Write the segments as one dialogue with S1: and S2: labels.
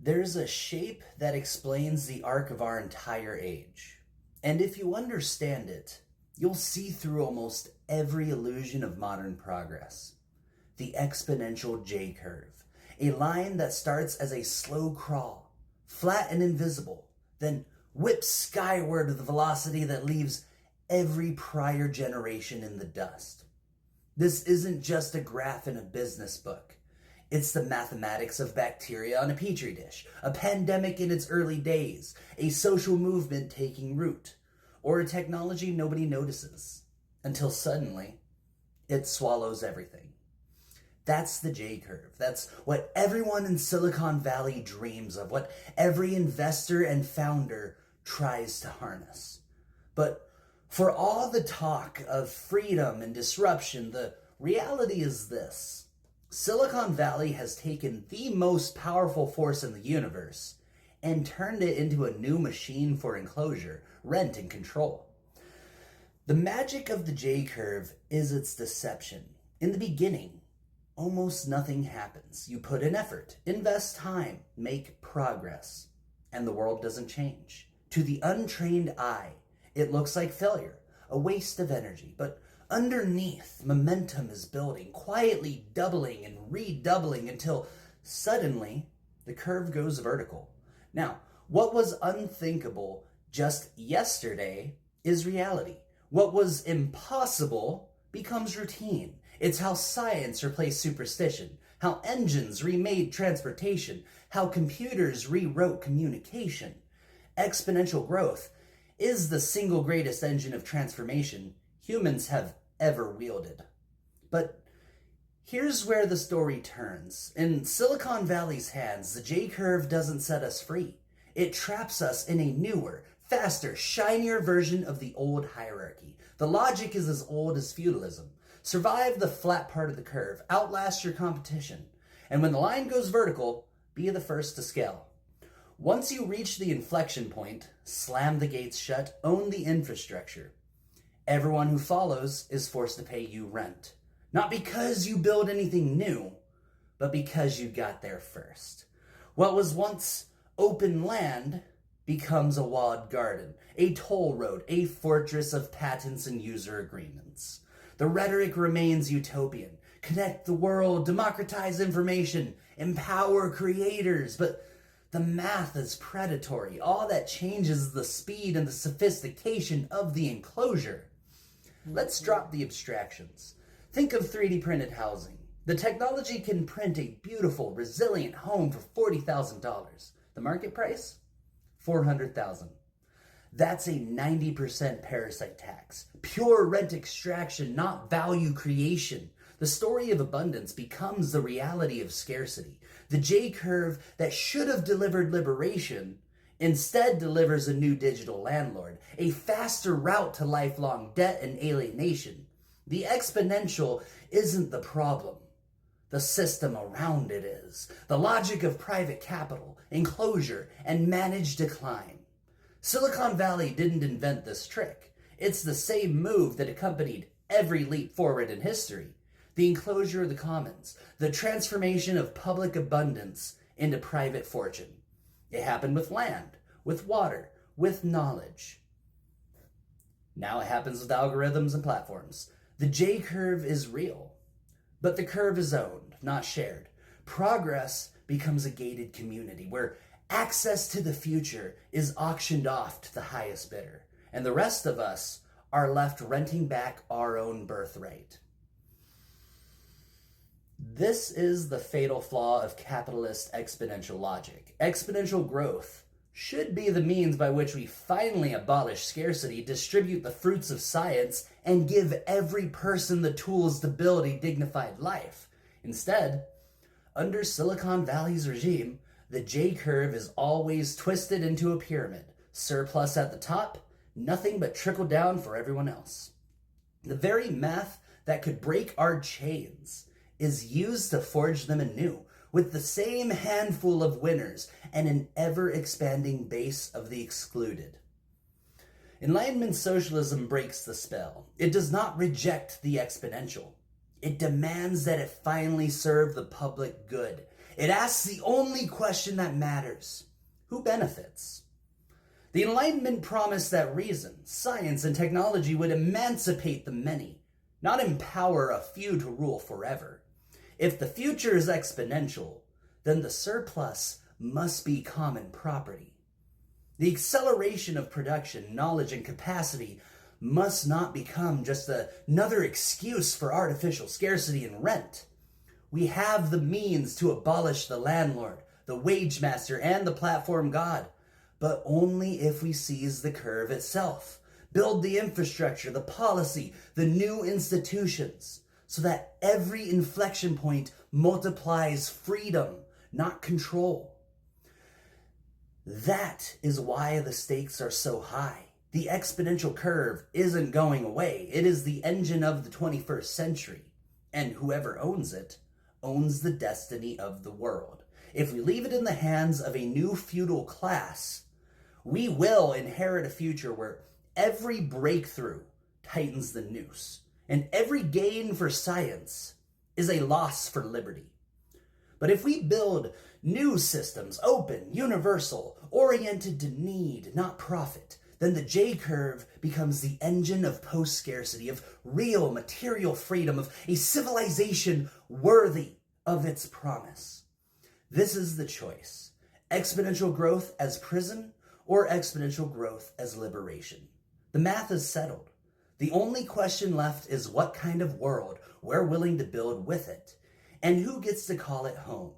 S1: There's a shape that explains the arc of our entire age. And if you understand it, you'll see through almost every illusion of modern progress. The exponential J-curve, a line that starts as a slow crawl, flat and invisible, then whips skyward with a velocity that leaves every prior generation in the dust. This isn't just a graph in a business book. It's the mathematics of bacteria on a petri dish, a pandemic in its early days, a social movement taking root, or a technology nobody notices, until suddenly it swallows everything. That's the J-curve. That's what everyone in Silicon Valley dreams of, what every investor and founder tries to harness. But for all the talk of freedom and disruption, the reality is this. Silicon Valley has taken the most powerful force in the universe and turned it into a new machine for enclosure, rent, and control. The magic of the J-curve is its deception. In the beginning, almost nothing happens. You put in effort, invest time, make progress, and the world doesn't change. To the untrained eye, it looks like failure, a waste of energy, but underneath, momentum is building, quietly doubling and redoubling until suddenly the curve goes vertical. Now, what was unthinkable just yesterday is reality. What was impossible becomes routine. It's how science replaced superstition, how engines remade transportation, how computers rewrote communication. Exponential growth is the single greatest engine of transformation humans have ever wielded. But here's where the story turns. In Silicon Valley's hands, the J-curve doesn't set us free. It traps us in a newer, faster, shinier version of the old hierarchy. The logic is as old as feudalism. Survive the flat part of the curve, outlast your competition, and when the line goes vertical, be the first to scale. Once you reach the inflection point, slam the gates shut, own the infrastructure. Everyone who follows is forced to pay you rent. Not because you build anything new, but because you got there first. What was once open land becomes a walled garden, a toll road, a fortress of patents and user agreements. The rhetoric remains utopian. Connect the world, democratize information, empower creators, but the math is predatory. All that changes is the speed and the sophistication of the enclosure. Let's drop the abstractions. Think of 3D printed housing. The technology can print a beautiful, resilient home for $40,000. The market price? $400,000. That's a 90% parasite tax. Pure rent extraction, not value creation. The story of abundance becomes the reality of scarcity. The J-curve that should have delivered liberation instead delivers a new digital landlord, a faster route to lifelong debt and alienation. The exponential isn't the problem. The system around it is. The logic of private capital, enclosure, and managed decline. Silicon Valley didn't invent this trick. It's the same move that accompanied every leap forward in history. The enclosure of the commons, the transformation of public abundance into private fortune. It happened with land, with water, with knowledge. Now it happens with algorithms and platforms. The J-curve is real, but the curve is owned, not shared. Progress becomes a gated community where access to the future is auctioned off to the highest bidder, and the rest of us are left renting back our own birthright. This is the fatal flaw of capitalist exponential logic. Exponential growth should be the means by which we finally abolish scarcity, distribute the fruits of science, and give every person the tools to build a dignified life. Instead, under Silicon Valley's regime, the J-curve is always twisted into a pyramid. Surplus at the top, nothing but trickle down for everyone else. The very math that could break our chains is used to forge them anew, with the same handful of winners and an ever-expanding base of the excluded. Enlightenment socialism breaks the spell. It does not reject the exponential. It demands that it finally serve the public good. It asks the only question that matters: who benefits? The Enlightenment promised that reason, science, and technology would emancipate the many, not empower a few to rule forever. If the future is exponential, then the surplus must be common property. The acceleration of production, knowledge, and capacity must not become just another excuse for artificial scarcity and rent. We have the means to abolish the landlord, the wage master, and the platform god, but only if we seize the curve itself, build the infrastructure, the policy, the new institutions, so that every inflection point multiplies freedom, not control. That is why the stakes are so high. The exponential curve isn't going away. It is the engine of the 21st century, and whoever owns it owns the destiny of the world. If we leave it in the hands of a new feudal class, we will inherit a future where every breakthrough tightens the noose, and every gain for science is a loss for liberty. But if we build new systems, open, universal, oriented to need, not profit, then the J-curve becomes the engine of post-scarcity, of real material freedom, of a civilization worthy of its promise. This is the choice: exponential growth as prison or exponential growth as liberation. The math is settled. The only question left is what kind of world we're willing to build with it, and who gets to call it home.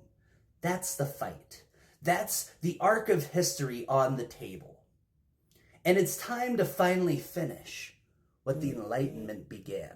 S1: That's the fight. That's the arc of history on the table. And it's time to finally finish what the Enlightenment began.